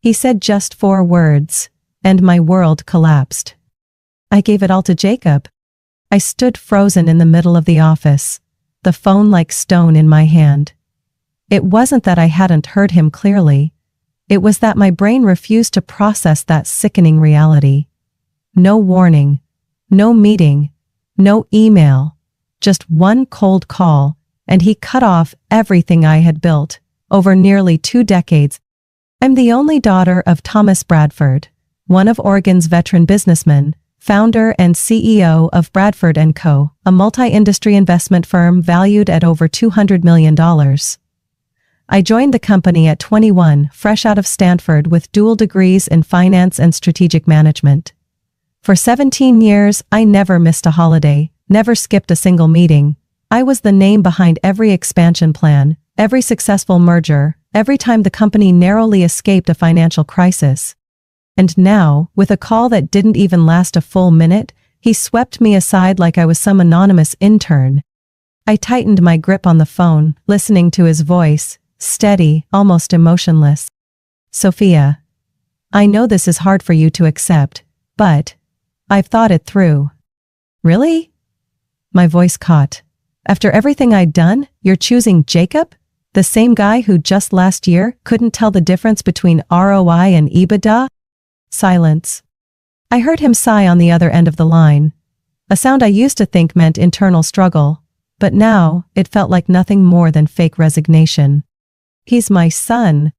He said just 4 words, and my world collapsed. I gave it all to Jacob. I stood frozen in the middle of the office, the phone like stone in my hand. It wasn't that I hadn't heard him clearly. It was that my brain refused to process that sickening reality. No warning, no meeting, no email, just one cold call, and he cut off everything I had built over nearly 2 decades. I'm the only daughter of Thomas Bradford, one of Oregon's veteran businessmen, founder and CEO of Bradford & Co., a multi-industry investment firm valued at over $200 million. I joined the company at 21, fresh out of Stanford with dual degrees in finance and strategic management. For 17 years, I never missed a holiday, never skipped a single meeting. I was the name behind every expansion plan, every successful merger, every time the company narrowly escaped a financial crisis. And now, with a call that didn't even last a full minute, he swept me aside like I was some anonymous intern. I tightened my grip on the phone, listening to his voice, steady, almost emotionless. Sophia, I know this is hard for you to accept, but I've thought it through. Really? My voice caught. After everything I'd done, you're choosing Jacob? The same guy who just last year couldn't tell the difference between ROI and EBITDA? Silence. I heard him sigh on the other end of the line. A sound I used to think meant internal struggle, but now it felt like nothing more than fake resignation. He's my son.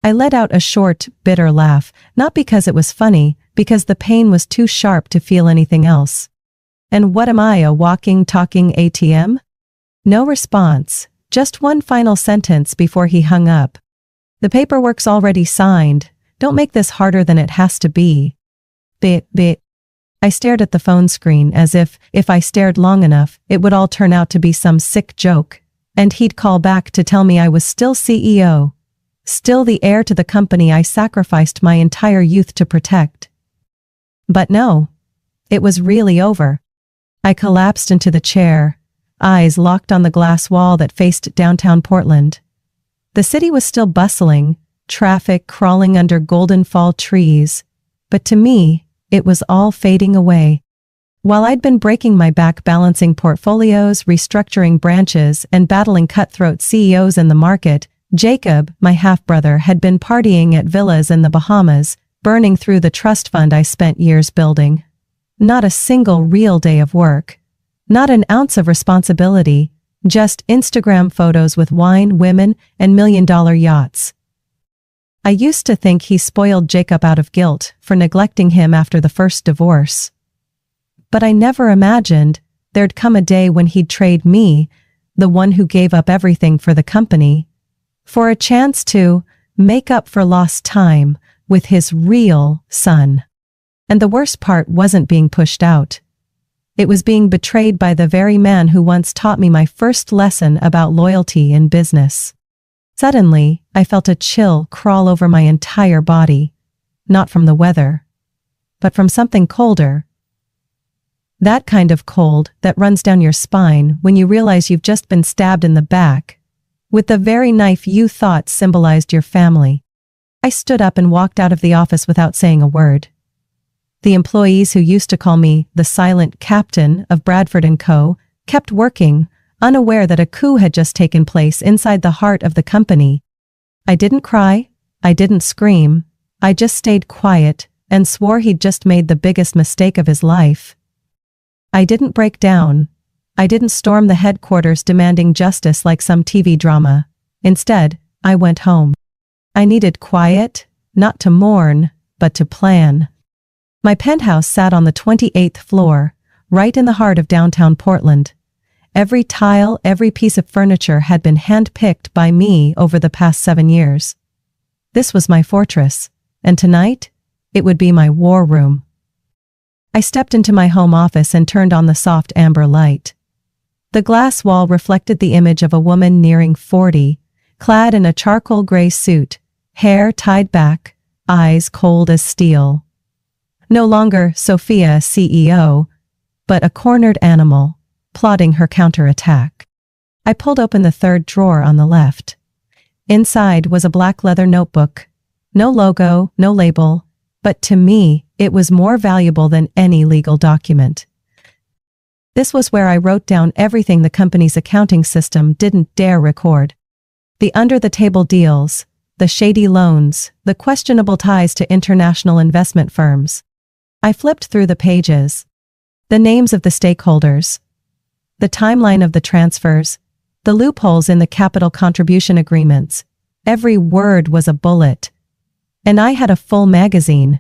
I let out a short, bitter laugh, not because it was funny, because the pain was too sharp to feel anything else. And what am I, a walking, talking ATM? No response, just one final sentence before he hung up. The paperwork's already signed. Don't make this harder than it has to be. Bit. I stared at the phone screen as if I stared long enough, it would all turn out to be some sick joke. And he'd call back to tell me I was still CEO. Still the heir to the company I sacrificed my entire youth to protect. But no. It was really over. I collapsed into the chair, eyes locked on the glass wall that faced downtown Portland. The city was still bustling, traffic crawling under golden fall trees, but to me, it was all fading away. While I'd been breaking my back balancing portfolios, restructuring branches, and battling cutthroat CEOs in the market, Jacob, my half-brother, had been partying at villas in the Bahamas, burning through the trust fund I spent years building. Not a single real day of work. Not an ounce of responsibility, just Instagram photos with wine, women, and million-dollar yachts. I used to think he spoiled Jacob out of guilt for neglecting him after the first divorce. But I never imagined there'd come a day when he'd trade me, the one who gave up everything for the company, for a chance to make up for lost time with his real son. And the worst part wasn't being pushed out. It was being betrayed by the very man who once taught me my first lesson about loyalty in business. Suddenly, I felt a chill crawl over my entire body, not from the weather, but from something colder. That kind of cold that runs down your spine when you realize you've just been stabbed in the back with the very knife you thought symbolized your family. I stood up and walked out of the office without saying a word. The employees who used to call me the silent captain of Bradford & Co. kept working, unaware that a coup had just taken place inside the heart of the company. I didn't cry, I didn't scream, I just stayed quiet and swore he'd just made the biggest mistake of his life. I didn't break down. I didn't storm the headquarters demanding justice like some TV drama. Instead, I went home. I needed quiet, not to mourn, but to plan. My penthouse sat on the 28th floor, right in the heart of downtown Portland. Every tile, every piece of furniture had been hand-picked by me over the past 7 years. This was my fortress, and tonight, it would be my war room. I stepped into my home office and turned on the soft amber light. The glass wall reflected the image of a woman nearing 40, clad in a charcoal gray suit, hair tied back, eyes cold as steel. No longer Sophia, CEO, but a cornered animal, plotting her counterattack. I pulled open the third drawer on the left. Inside was a black leather notebook, No logo, no label, but to me, it was more valuable than any legal document. This was where I wrote down everything the company's accounting system didn't dare record. The under-the-table deals, the shady loans, the questionable ties to international investment firms. I flipped through the pages. The names of the stakeholders, the timeline of the transfers, the loopholes in the capital contribution agreements. Every word was a bullet. And I had a full magazine.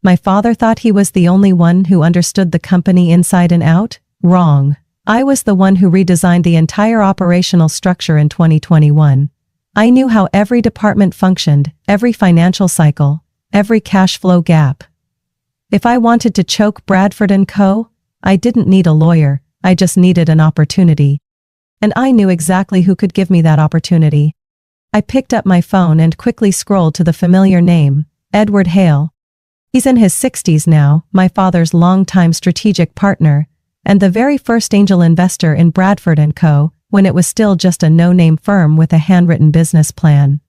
My father thought he was the only one who understood the company inside and out? Wrong. I was the one who redesigned the entire operational structure in 2021. I knew how every department functioned, every financial cycle, every cash flow gap. If I wanted to choke Bradford & Co., I didn't need a lawyer, I just needed an opportunity. And I knew exactly who could give me that opportunity. I picked up my phone and quickly scrolled to the familiar name, Edward Hale. He's in his 60s now, my father's longtime strategic partner, and the very first angel investor in Bradford & Co., when it was still just a no-name firm with a handwritten business plan.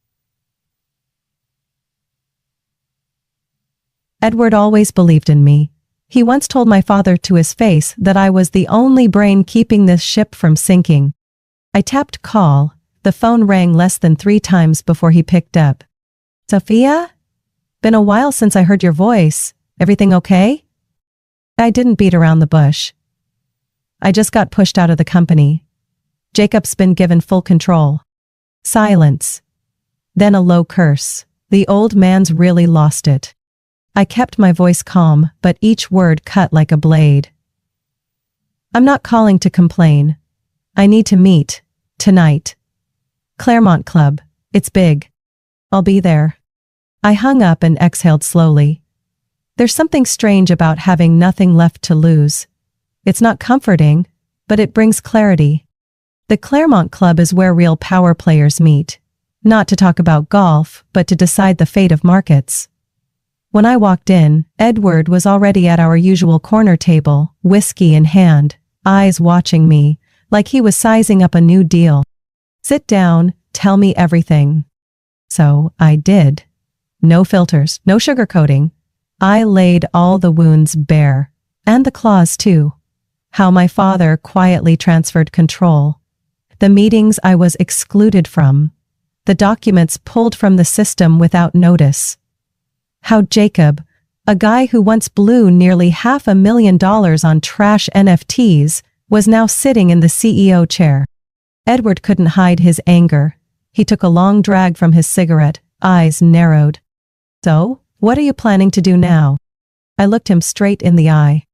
Edward always believed in me. He once told my father to his face that I was the only brain keeping this ship from sinking. I tapped call. The phone rang less than 3 times before he picked up. Sophia? Been a while since I heard your voice. Everything okay? I didn't beat around the bush. I just got pushed out of the company. Jacob's been given full control. Silence. Then a low curse. The old man's really lost it. I kept my voice calm, but each word cut like a blade. I'm not calling to complain. I need to meet. Tonight. Claremont Club. It's big. I'll be there. I hung up and exhaled slowly. There's something strange about having nothing left to lose. It's not comforting, but it brings clarity. The Claremont Club is where real power players meet. Not to talk about golf, but to decide the fate of markets. When I walked in, Edward was already at our usual corner table, whiskey in hand, eyes watching me, like he was sizing up a new deal. Sit down, tell me everything. So, I did. No filters, no sugarcoating. I laid all the wounds bare. And the claws too. How my father quietly transferred control. The meetings I was excluded from. The documents pulled from the system without notice. How Jacob, a guy who once blew nearly $500,000 on trash NFTs, was now sitting in the CEO chair. Edward couldn't hide his anger. He took a long drag from his cigarette, eyes narrowed. So, what are you planning to do now? I looked him straight in the eye.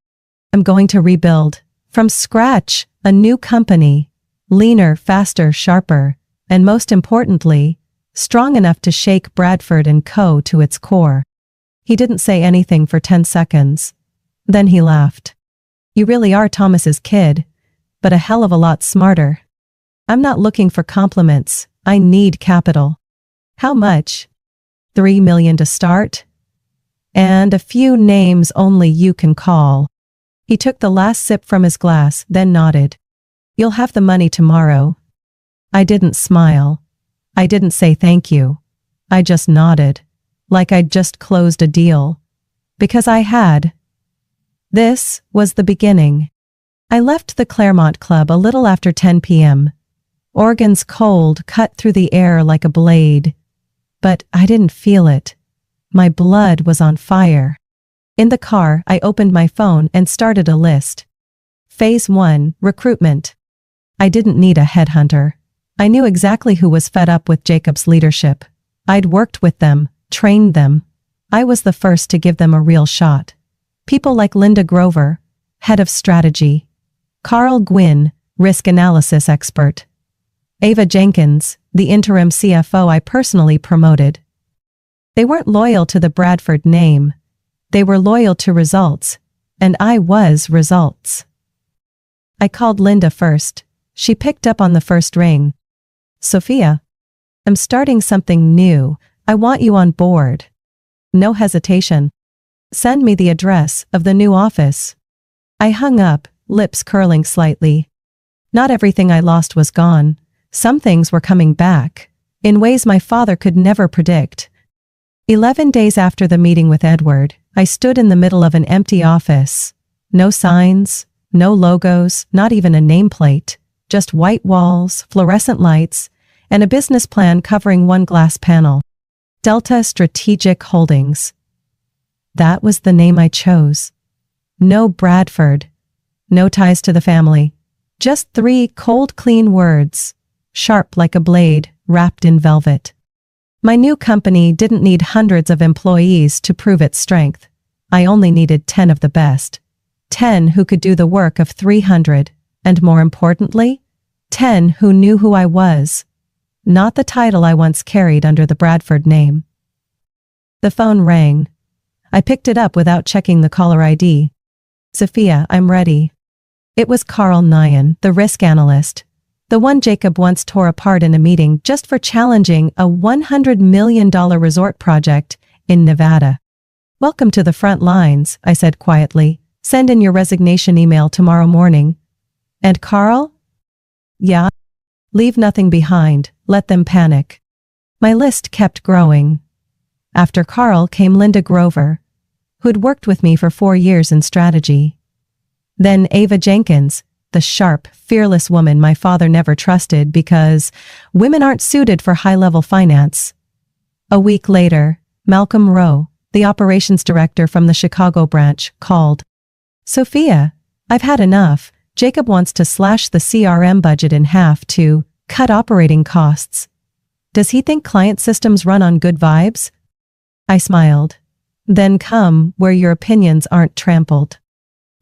I'm going to rebuild. From scratch, a new company. Leaner, faster, sharper, and most importantly, strong enough to shake Bradford & Co. to its core. He didn't say anything for 10 seconds. Then he laughed. You really are Thomas's kid, but a hell of a lot smarter. I'm not looking for compliments. I need capital. How much? $3 million to start? And a few names only you can call. He took the last sip from his glass, then nodded. You'll have the money tomorrow. I didn't smile. I didn't say thank you. I just nodded. Like I'd just closed a deal. Because I had. This was the beginning. I left the Claremont Club a little after 10 p.m. Organs cold cut through the air like a blade. But I didn't feel it. My blood was on fire. In the car, I opened my phone and started a list. Phase 1, recruitment. I didn't need a headhunter. I knew exactly who was fed up with Jacob's leadership. I'd worked with them, trained them. I was the first to give them a real shot. People like Linda Grover, head of strategy. Carl Gwynn, risk analysis expert. Ava Jenkins, the interim CFO I personally promoted. They weren't loyal to the Bradford name. They were loyal to results, and I was results. I called Linda first. She picked up on the first ring. Sophia, I'm starting something new. I want you on board. No hesitation. Send me the address of the new office. I hung up, lips curling slightly. Not everything I lost was gone. Some things were coming back, in ways my father could never predict. 11 days after the meeting with Edward, I stood in the middle of an empty office. No signs, no logos, not even a nameplate, just white walls, fluorescent lights, and a business plan covering one glass panel. Delta Strategic Holdings. That was the name I chose. No Bradford. No ties to the family. Just 3 cold, clean words, sharp like a blade, wrapped in velvet. My new company didn't need hundreds of employees to prove its strength. I only needed 10 of the best. 10 who could do the work of 300, and more importantly, 10 who knew who I was, not the title I once carried under the Bradford name. The phone rang. I picked it up without checking the caller ID. Sophia, I'm ready. It was Carl Nyan, the risk analyst. The one Jacob once tore apart in a meeting just for challenging a $100 million resort project in Nevada. Welcome to the front lines, I said quietly. Send in your resignation email tomorrow morning. And Carl? Yeah? Leave nothing behind, let them panic. My list kept growing. After Carl came Linda Grover, who'd worked with me for 4 years in strategy. Then Ava Jenkins, the sharp, fearless woman my father never trusted because women aren't suited for high-level finance. A week later, Malcolm Rowe, the operations director from the Chicago branch, called. Sophia, I've had enough. Jacob wants to slash the CRM budget in half to cut operating costs. Does he think client systems run on good vibes? I smiled. Then come where your opinions aren't trampled.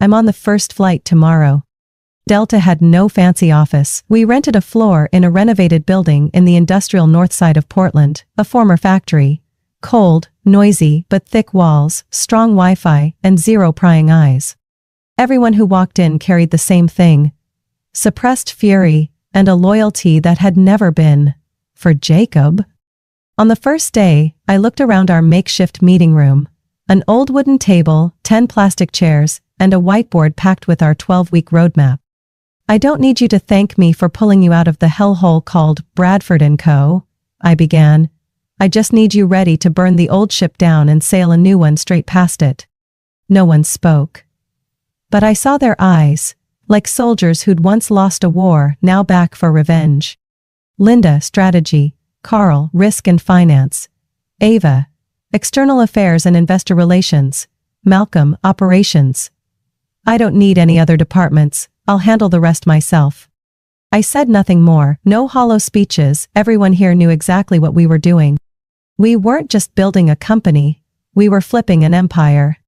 I'm on the first flight tomorrow. Delta had no fancy office. We rented a floor in a renovated building in the industrial north side of Portland, a former factory. Cold, noisy, but thick walls, strong Wi-Fi, and 0 prying eyes. Everyone who walked in carried the same thing. Suppressed fury, and a loyalty that had never been. For Jacob. On the first day, I looked around our makeshift meeting room. An old wooden table, 10 plastic chairs, and a whiteboard packed with our 12-week roadmap. I don't need you to thank me for pulling you out of the hellhole called Bradford & Co., I began. I just need you ready to burn the old ship down and sail a new one straight past it. No one spoke. But I saw their eyes, like soldiers who'd once lost a war, now back for revenge. Linda, strategy. Carl, risk and finance. Ava, external affairs and investor relations. Malcolm, operations. I don't need any other departments. I'll handle the rest myself. I said nothing more, no hollow speeches. Everyone here knew exactly what we were doing. We weren't just building a company, we were flipping an empire.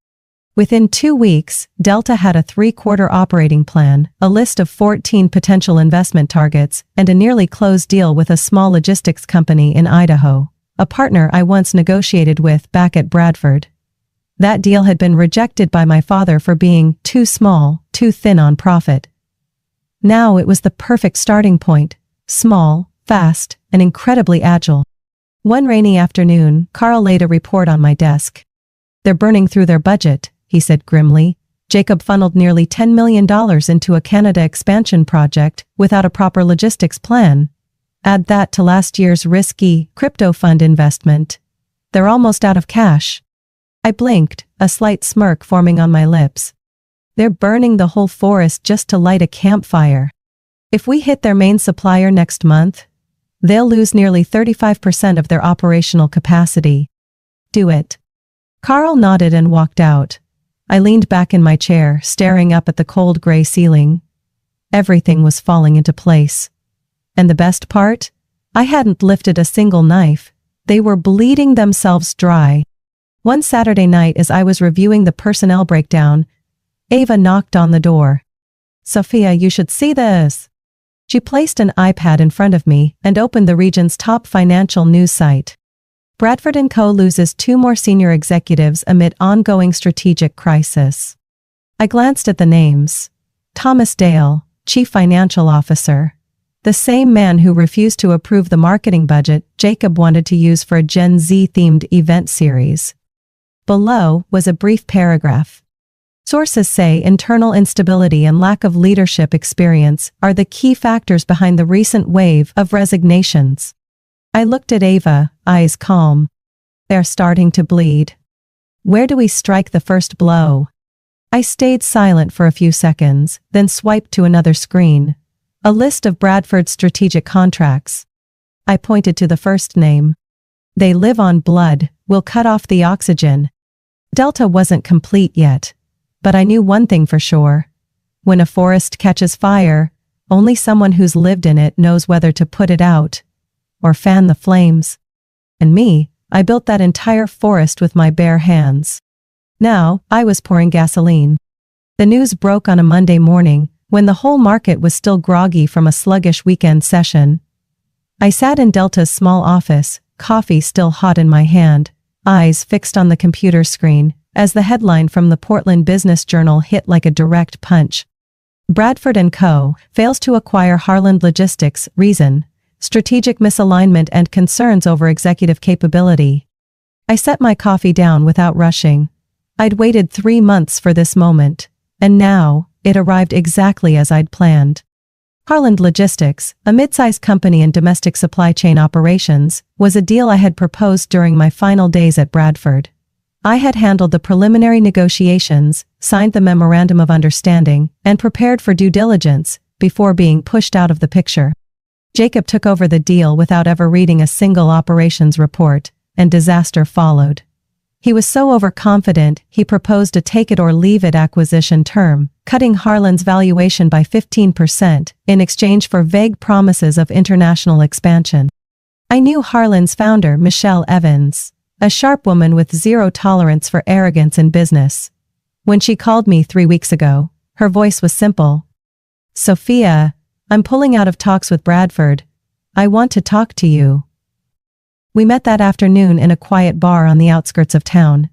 Within 2 weeks, Delta had a 3-quarter operating plan, a list of 14 potential investment targets, and a nearly closed deal with a small logistics company in Idaho, a partner I once negotiated with back at Bradford. That deal had been rejected by my father for being too small, too thin on profit. Now it was the perfect starting point, small, fast, and incredibly agile. One rainy afternoon, Carl laid a report on my desk. They're burning through their budget, he said grimly. Jacob funneled nearly $10 million into a Canada expansion project without a proper logistics plan. Add that to last year's risky crypto fund investment. They're almost out of cash. I blinked, a slight smirk forming on my lips. They're burning the whole forest just to light a campfire. If we hit their main supplier next month, they'll lose nearly 35% of their operational capacity. Do it. Carl nodded and walked out. I leaned back in my chair, staring up at the cold gray ceiling. Everything was falling into place. And the best part? I hadn't lifted a single knife. They were bleeding themselves dry. One Saturday night as I was reviewing the personnel breakdown, Ava knocked on the door. Sophia, you should see this. She placed an iPad in front of me and opened the region's top financial news site. Bradford & Co. loses 2 more senior executives amid ongoing strategic crisis. I glanced at the names. Thomas Dale, Chief Financial Officer. The same man who refused to approve the marketing budget Jacob wanted to use for a Gen Z-themed event series. Below was a brief paragraph. Sources say internal instability and lack of leadership experience are the key factors behind the recent wave of resignations. I looked at Ava, eyes calm. They're starting to bleed. Where do we strike the first blow? I stayed silent for a few seconds, then swiped to another screen. A list of Bradford's strategic contracts. I pointed to the first name. They live on blood, will cut off the oxygen. Delta wasn't complete yet. But I knew one thing for sure. When a forest catches fire, only someone who's lived in it knows whether to put it out or fan the flames. And me, I built that entire forest with my bare hands. Now, I was pouring gasoline. The news broke on a Monday morning, when the whole market was still groggy from a sluggish weekend session. I sat in Delta's small office, coffee still hot in my hand, eyes fixed on the computer screen, as the headline from the Portland Business Journal hit like a direct punch. Bradford & Co. fails to acquire Harland Logistics, reason: strategic misalignment and concerns over executive capability. I set my coffee down without rushing. I'd waited 3 months for this moment, and now, it arrived exactly as I'd planned. Harland Logistics, a mid-sized company in domestic supply chain operations, was a deal I had proposed during my final days at Bradford. I had handled the preliminary negotiations, signed the memorandum of understanding, and prepared for due diligence before being pushed out of the picture. Jacob took over the deal without ever reading a single operations report, and disaster followed. He was so overconfident, he proposed a take-it-or-leave-it acquisition term, cutting Harland's valuation by 15% in exchange for vague promises of international expansion. I knew Harland's founder, Michelle Evans, a sharp woman with zero tolerance for arrogance in business. When she called me 3 weeks ago, her voice was simple. "Sophia, I'm pulling out of talks with Bradford. I want to talk to you." We met that afternoon in a quiet bar on the outskirts of town.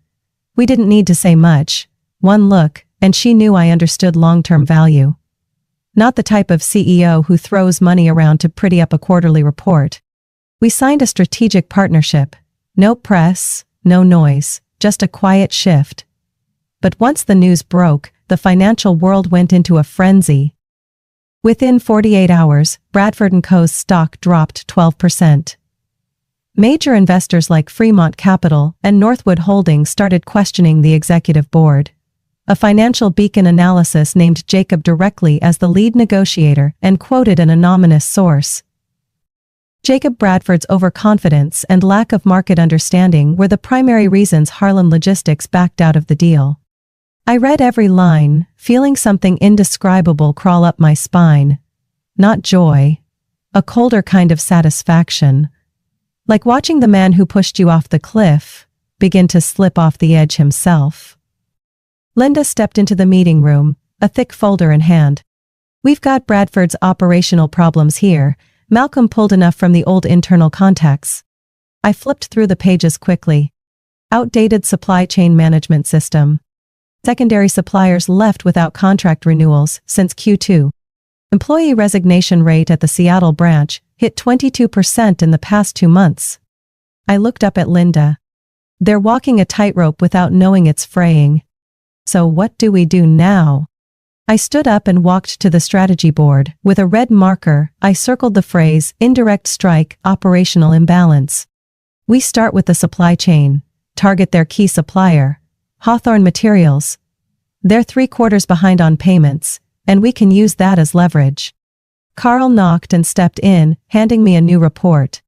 We didn't need to say much. One look, and she knew I understood long-term value. Not the type of CEO who throws money around to pretty up a quarterly report. We signed a strategic partnership. No press, no noise, just a quiet shift. But once the news broke, the financial world went into a frenzy. Within 48 hours, Bradford & Co.'s stock dropped 12%. Major investors like Fremont Capital and Northwood Holdings started questioning the executive board. A financial beacon analysis named Jacob directly as the lead negotiator and quoted an anonymous source. Jacob Bradford's overconfidence and lack of market understanding were the primary reasons Harland Logistics backed out of the deal. I read every line, feeling something indescribable crawl up my spine. Not joy. A colder kind of satisfaction. Like watching the man who pushed you off the cliff begin to slip off the edge himself. Linda stepped into the meeting room, a thick folder in hand. "We've got Bradford's operational problems here." Malcolm pulled enough from the old internal contacts. I flipped through the pages quickly. Outdated supply chain management system. Secondary suppliers left without contract renewals since Q2. Employee resignation rate at the Seattle branch hit 22% in the past 2 months. I looked up at Linda. They're walking a tightrope without knowing it's fraying. So what do we do now? I stood up and walked to the strategy board. With a red marker, I circled the phrase, indirect strike, operational imbalance. We start with the supply chain. Target their key supplier, Hawthorne Materials. They're 3/4 behind on payments, and we can use that as leverage. Carl knocked and stepped in, handing me a new report.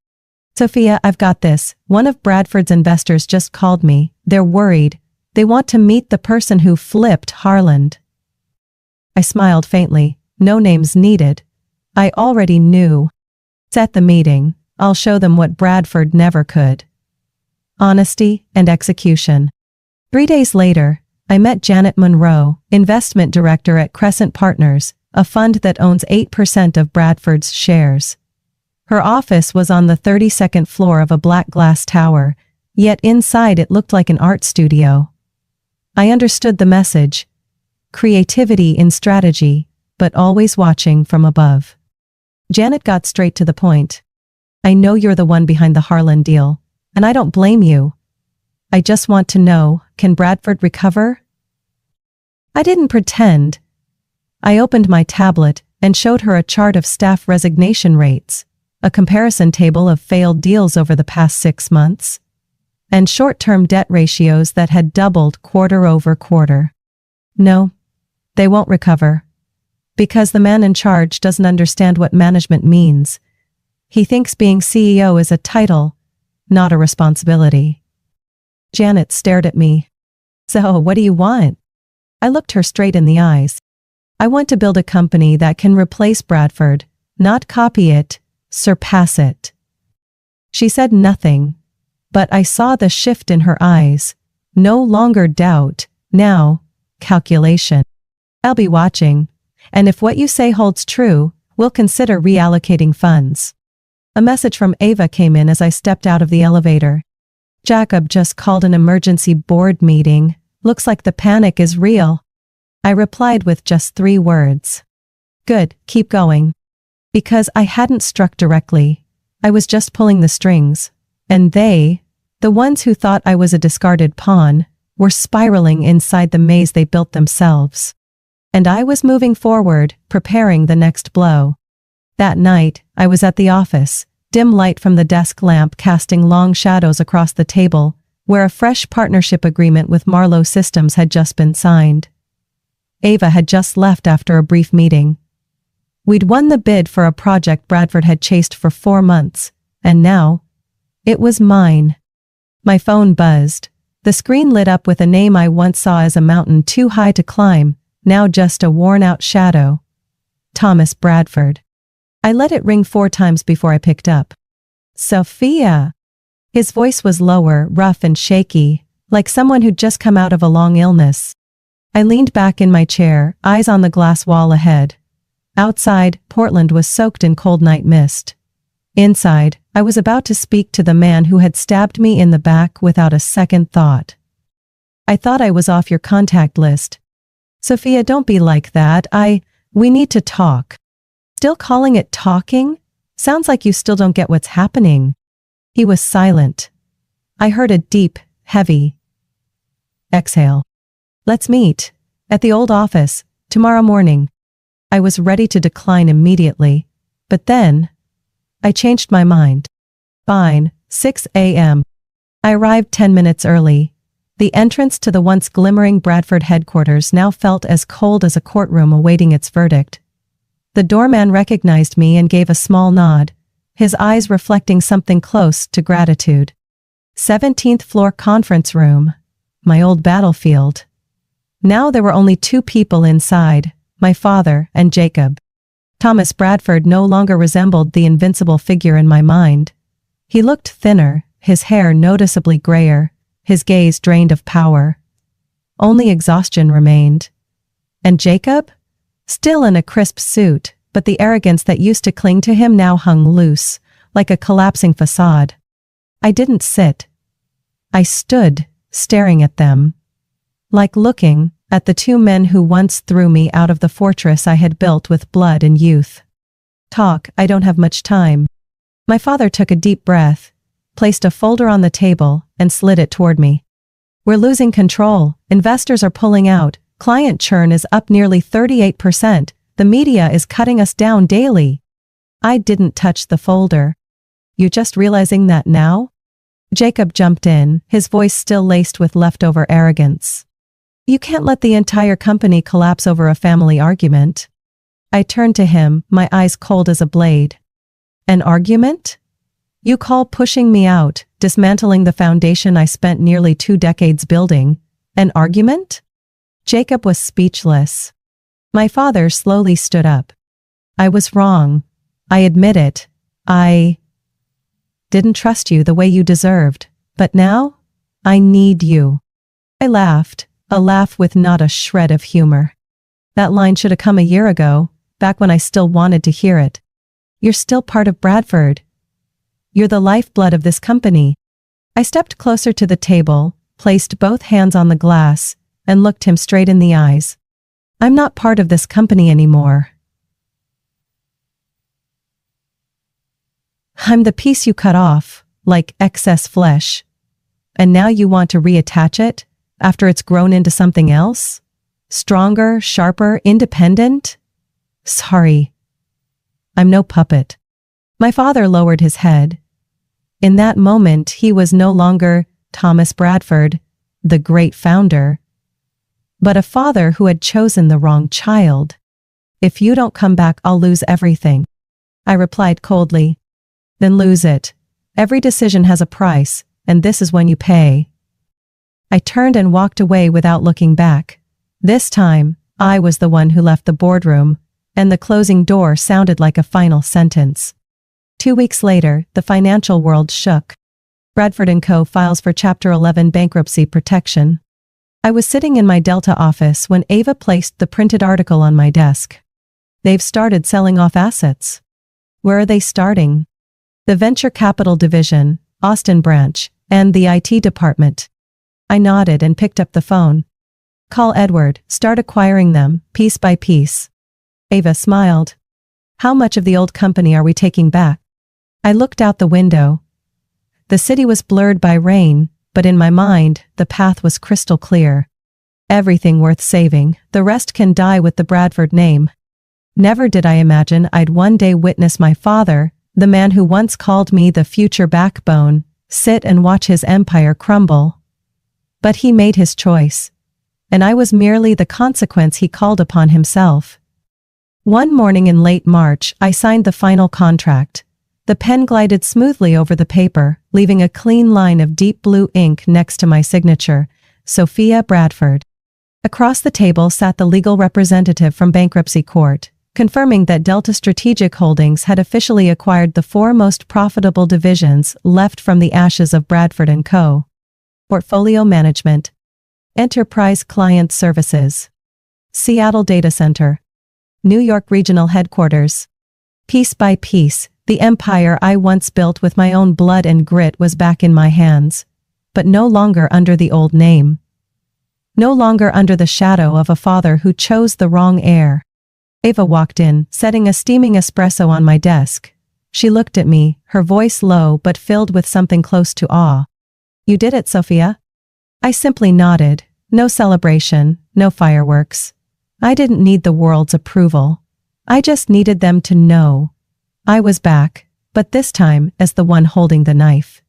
"Sophia, I've got this. One of Bradford's investors just called me. They're worried. They want to meet the person who flipped Harland." I smiled faintly. No names needed. I already knew. Set the meeting. I'll show them what Bradford never could. Honesty and execution. 3 days later, I met Janet Monroe, investment director at Crescent Partners, a fund that owns 8% of Bradford's shares. Her office was on the 32nd floor of a black glass tower, yet inside it looked like an art studio. I understood the message. Creativity in strategy, but always watching from above. Janet got straight to the point. "I know you're the one behind the Harland deal, and I don't blame you. I just want to know, can Bradford recover?" I didn't pretend. I opened my tablet and showed her a chart of staff resignation rates, a comparison table of failed deals over the past 6 months. and short-term debt ratios that had doubled quarter over quarter. No, they won't recover. Because the man in charge doesn't understand what management means. He thinks being CEO is a title, not a responsibility. Janet stared at me. So, what do you want? I looked her straight in the eyes. I want to build a company that can replace Bradford, not copy it, surpass it. She said nothing, but I saw the shift in her eyes. No longer doubt, now, calculation. I'll be watching, and if what you say holds true, we'll consider reallocating funds. A message from Ava came in as I stepped out of the elevator. Jacob just called an emergency board meeting. Looks like the panic is real. I replied with just 3 words. Good, keep going. Because I hadn't struck directly. I was just pulling the strings. And they, the ones who thought I was a discarded pawn, were spiraling inside the maze they built themselves. And I was moving forward, preparing the next blow. That night, I was at the office, dim light from the desk lamp casting long shadows across the table, where a fresh partnership agreement with Marlowe Systems had just been signed. Ava had just left after a brief meeting. We'd won the bid for a project Bradford had chased for 4 months, and now, it was mine. My phone buzzed. The screen lit up with a name I once saw as a mountain too high to climb, now just a worn-out shadow. Thomas Bradford. I let it ring 4 times before I picked up. Sophia! His voice was lower, rough and shaky, like someone who'd just come out of a long illness. I leaned back in my chair, eyes on the glass wall ahead. Outside, Portland was soaked in cold night mist. Inside, I was about to speak to the man who had stabbed me in the back without a second thought. I thought I was off your contact list. Sophia, don't be like that. We need to talk. Still calling it talking? Sounds like you still don't get what's happening. He was silent. I heard a deep, heavy exhale. Let's meet. At the old office, tomorrow morning. I was ready to decline immediately, but then, I changed my mind. Fine, 6 a.m. I arrived 10 minutes early. The entrance to the once glimmering Bradford headquarters now felt as cold as a courtroom awaiting its verdict. The doorman recognized me and gave a small nod, his eyes reflecting something close to gratitude. 17th floor conference room. My old battlefield. Now there were only 2 people inside, my father and Jacob. Thomas Bradford no longer resembled the invincible figure in my mind. He looked thinner, his hair noticeably grayer, his gaze drained of power. Only exhaustion remained. And Jacob? Still in a crisp suit, but the arrogance that used to cling to him now hung loose, like a collapsing facade. I didn't sit. I stood, staring at them. Like looking at the 2 men who once threw me out of the fortress I had built with blood and youth. Talk, I don't have much time. My father took a deep breath, placed a folder on the table, and slid it toward me. We're losing control, investors are pulling out, client churn is up nearly 38%, the media is cutting us down daily. I didn't touch the folder. You just realizing that now? Jacob jumped in, his voice still laced with leftover arrogance. You can't let the entire company collapse over a family argument. I turned to him, my eyes cold as a blade. An argument? You call pushing me out, dismantling the foundation I spent nearly 2 decades building, an argument? Jacob was speechless. My father slowly stood up. I was wrong. I admit it. I didn't trust you the way you deserved, but now, I need you. I laughed, a laugh with not a shred of humor. That line should have come a year ago, back when I still wanted to hear it. You're still part of Bradford. You're the lifeblood of this company. I stepped closer to the table, placed both hands on the glass, and looked him straight in the eyes. I'm not part of this company anymore. I'm the piece you cut off, like excess flesh. And now you want to reattach it, after it's grown into something else? Stronger, sharper, independent? Sorry. I'm no puppet. My father lowered his head. In that moment, he was no longer Thomas Bradford, the great founder, but a father who had chosen the wrong child. "If you don't come back, I'll lose everything," I replied coldly. "Then lose it. Every decision has a price, and this is when you pay." I turned and walked away without looking back. This time, I was the one who left the boardroom, and the closing door sounded like a final sentence. 2 weeks later, the financial world shook. Bradford & Co. files for Chapter 11 bankruptcy protection. I was sitting in my Delta office when Ava placed the printed article on my desk. "They've started selling off assets." "Where are they starting?" "The Venture Capital Division, Austin Branch, and the IT department." I nodded and picked up the phone. "Call Edward, start acquiring them, piece by piece." Ava smiled. "How much of the old company are we taking back?" I looked out the window. The city was blurred by rain, but in my mind, the path was crystal clear. Everything worth saving, the rest can die with the Bradford name. Never did I imagine I'd one day witness my father, the man who once called me the future backbone, sit and watch his empire crumble. But he made his choice, and I was merely the consequence he called upon himself. One morning in late March, I signed the final contract. The pen glided smoothly over the paper, leaving a clean line of deep blue ink next to my signature, Sophia Bradford. Across the table sat the legal representative from bankruptcy court, confirming that Delta Strategic Holdings had officially acquired the 4 most profitable divisions left from the ashes of Bradford & Co. Portfolio Management, Enterprise Client Services, Seattle Data Center, New York Regional Headquarters. Piece by piece, the empire I once built with my own blood and grit was back in my hands, but no longer under the old name. No longer under the shadow of a father who chose the wrong heir. Ava walked in, setting a steaming espresso on my desk. She looked at me, her voice low but filled with something close to awe. "You did it, Sophia?" I simply nodded. No celebration, no fireworks. I didn't need the world's approval. I just needed them to know. I was back, but this time as the one holding the knife.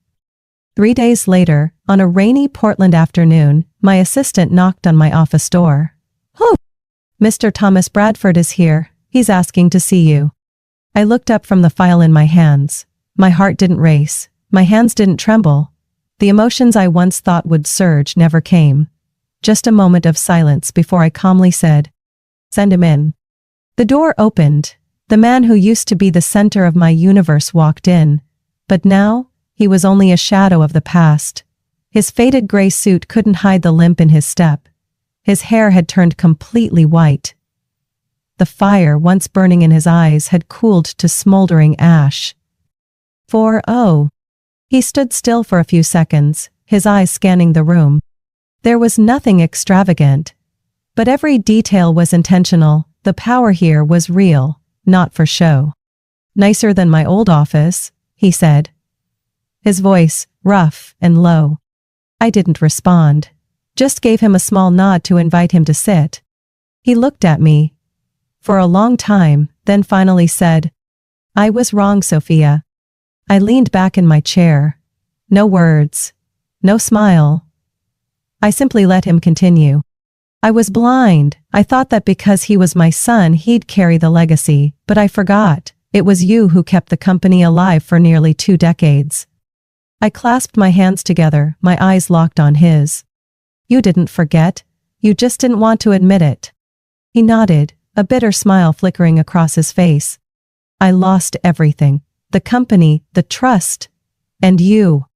3 days later, on a rainy Portland afternoon, my assistant knocked on my office door. "Who?" "Mr. Thomas Bradford is here. He's asking to see you." I looked up from the file in my hands. My heart didn't race. My hands didn't tremble. The emotions I once thought would surge never came. Just a moment of silence before I calmly said, "Send him in." The door opened. The man who used to be the center of my universe walked in, but now, he was only a shadow of the past. His faded gray suit couldn't hide the limp in his step. His hair had turned completely white. The fire once burning in his eyes had cooled to smoldering ash. He stood still for a few seconds, his eyes scanning the room. There was nothing extravagant, but every detail was intentional. The power here was real, not for show. "Nicer than my old office," he said. His voice, rough and low. I didn't respond, just gave him a small nod to invite him to sit. He looked at me for a long time, then finally said, "I was wrong, Sophia." I leaned back in my chair. No words, no smile. I simply let him continue. I was blind. I thought that because he was my son, he'd carry the legacy, but I forgot. It was you who kept the company alive for nearly 2 decades. I clasped my hands together, my eyes locked on his. "You didn't forget. You just didn't want to admit it." He nodded, a bitter smile flickering across his face. "I lost everything. The company, the trust, and you."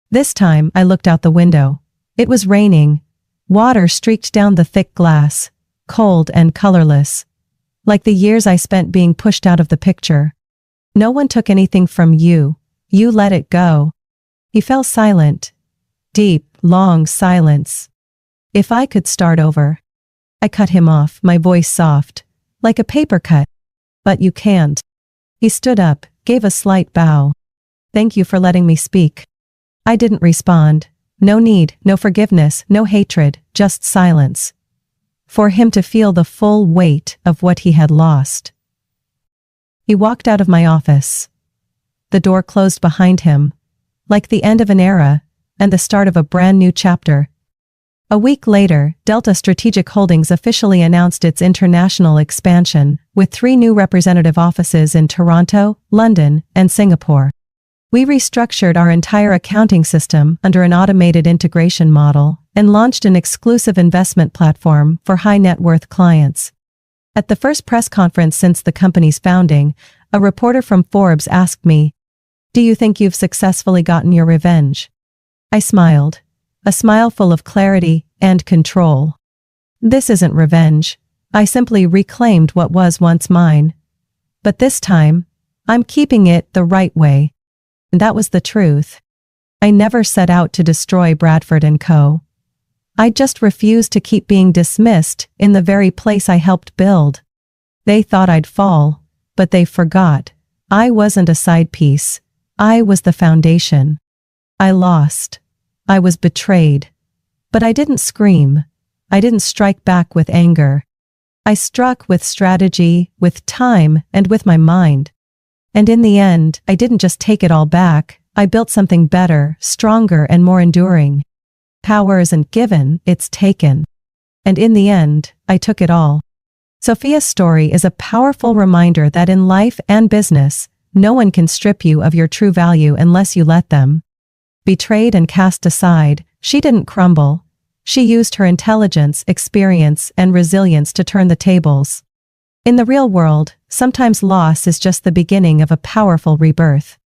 This time, I looked out the window. It was raining. Water streaked down the thick glass, cold and colorless, like the years I spent being pushed out of the picture. "No one took anything from you. You let it go." He fell silent. Deep, long silence. If I could start over. I cut him off, my voice soft, like a paper cut. "But you can't." He stood up, gave a slight bow. "Thank you for letting me speak." I didn't respond. No need, no forgiveness, no hatred, just silence. For him to feel the full weight of what he had lost. He walked out of my office. The door closed behind him, like the end of an era, and the start of a brand new chapter. A week later, Delta Strategic Holdings officially announced its international expansion, with 3 new representative offices in Toronto, London, and Singapore. We restructured our entire accounting system under an automated integration model and launched an exclusive investment platform for high-net-worth clients. At the first press conference since the company's founding, a reporter from Forbes asked me, "Do you think you've successfully gotten your revenge?" I smiled, a smile full of clarity and control. "This isn't revenge. I simply reclaimed what was once mine. But this time, I'm keeping it the right way." And that was the truth. I never set out to destroy Bradford & Co. I just refused to keep being dismissed in the very place I helped build. They thought I'd fall, but they forgot. I wasn't a side piece. I was the foundation. I lost. I was betrayed. But I didn't scream. I didn't strike back with anger. I struck with strategy, with time, and with my mind. And in the end, I didn't just take it all back, I built something better, stronger, and more enduring. Power isn't given, it's taken. And in the end, I took it all. Sophia's story is a powerful reminder that in life and business, no one can strip you of your true value unless you let them. Betrayed and cast aside, she didn't crumble. She used her intelligence, experience, and resilience to turn the tables. In the real world, sometimes loss is just the beginning of a powerful rebirth.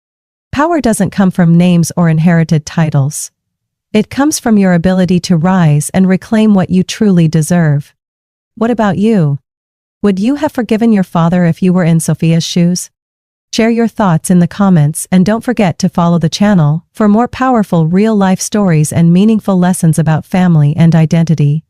Power doesn't come from names or inherited titles. It comes from your ability to rise and reclaim what you truly deserve. What about you? Would you have forgiven your father if you were in Sophia's shoes? Share your thoughts in the comments and don't forget to follow the channel for more powerful real-life stories and meaningful lessons about family and identity.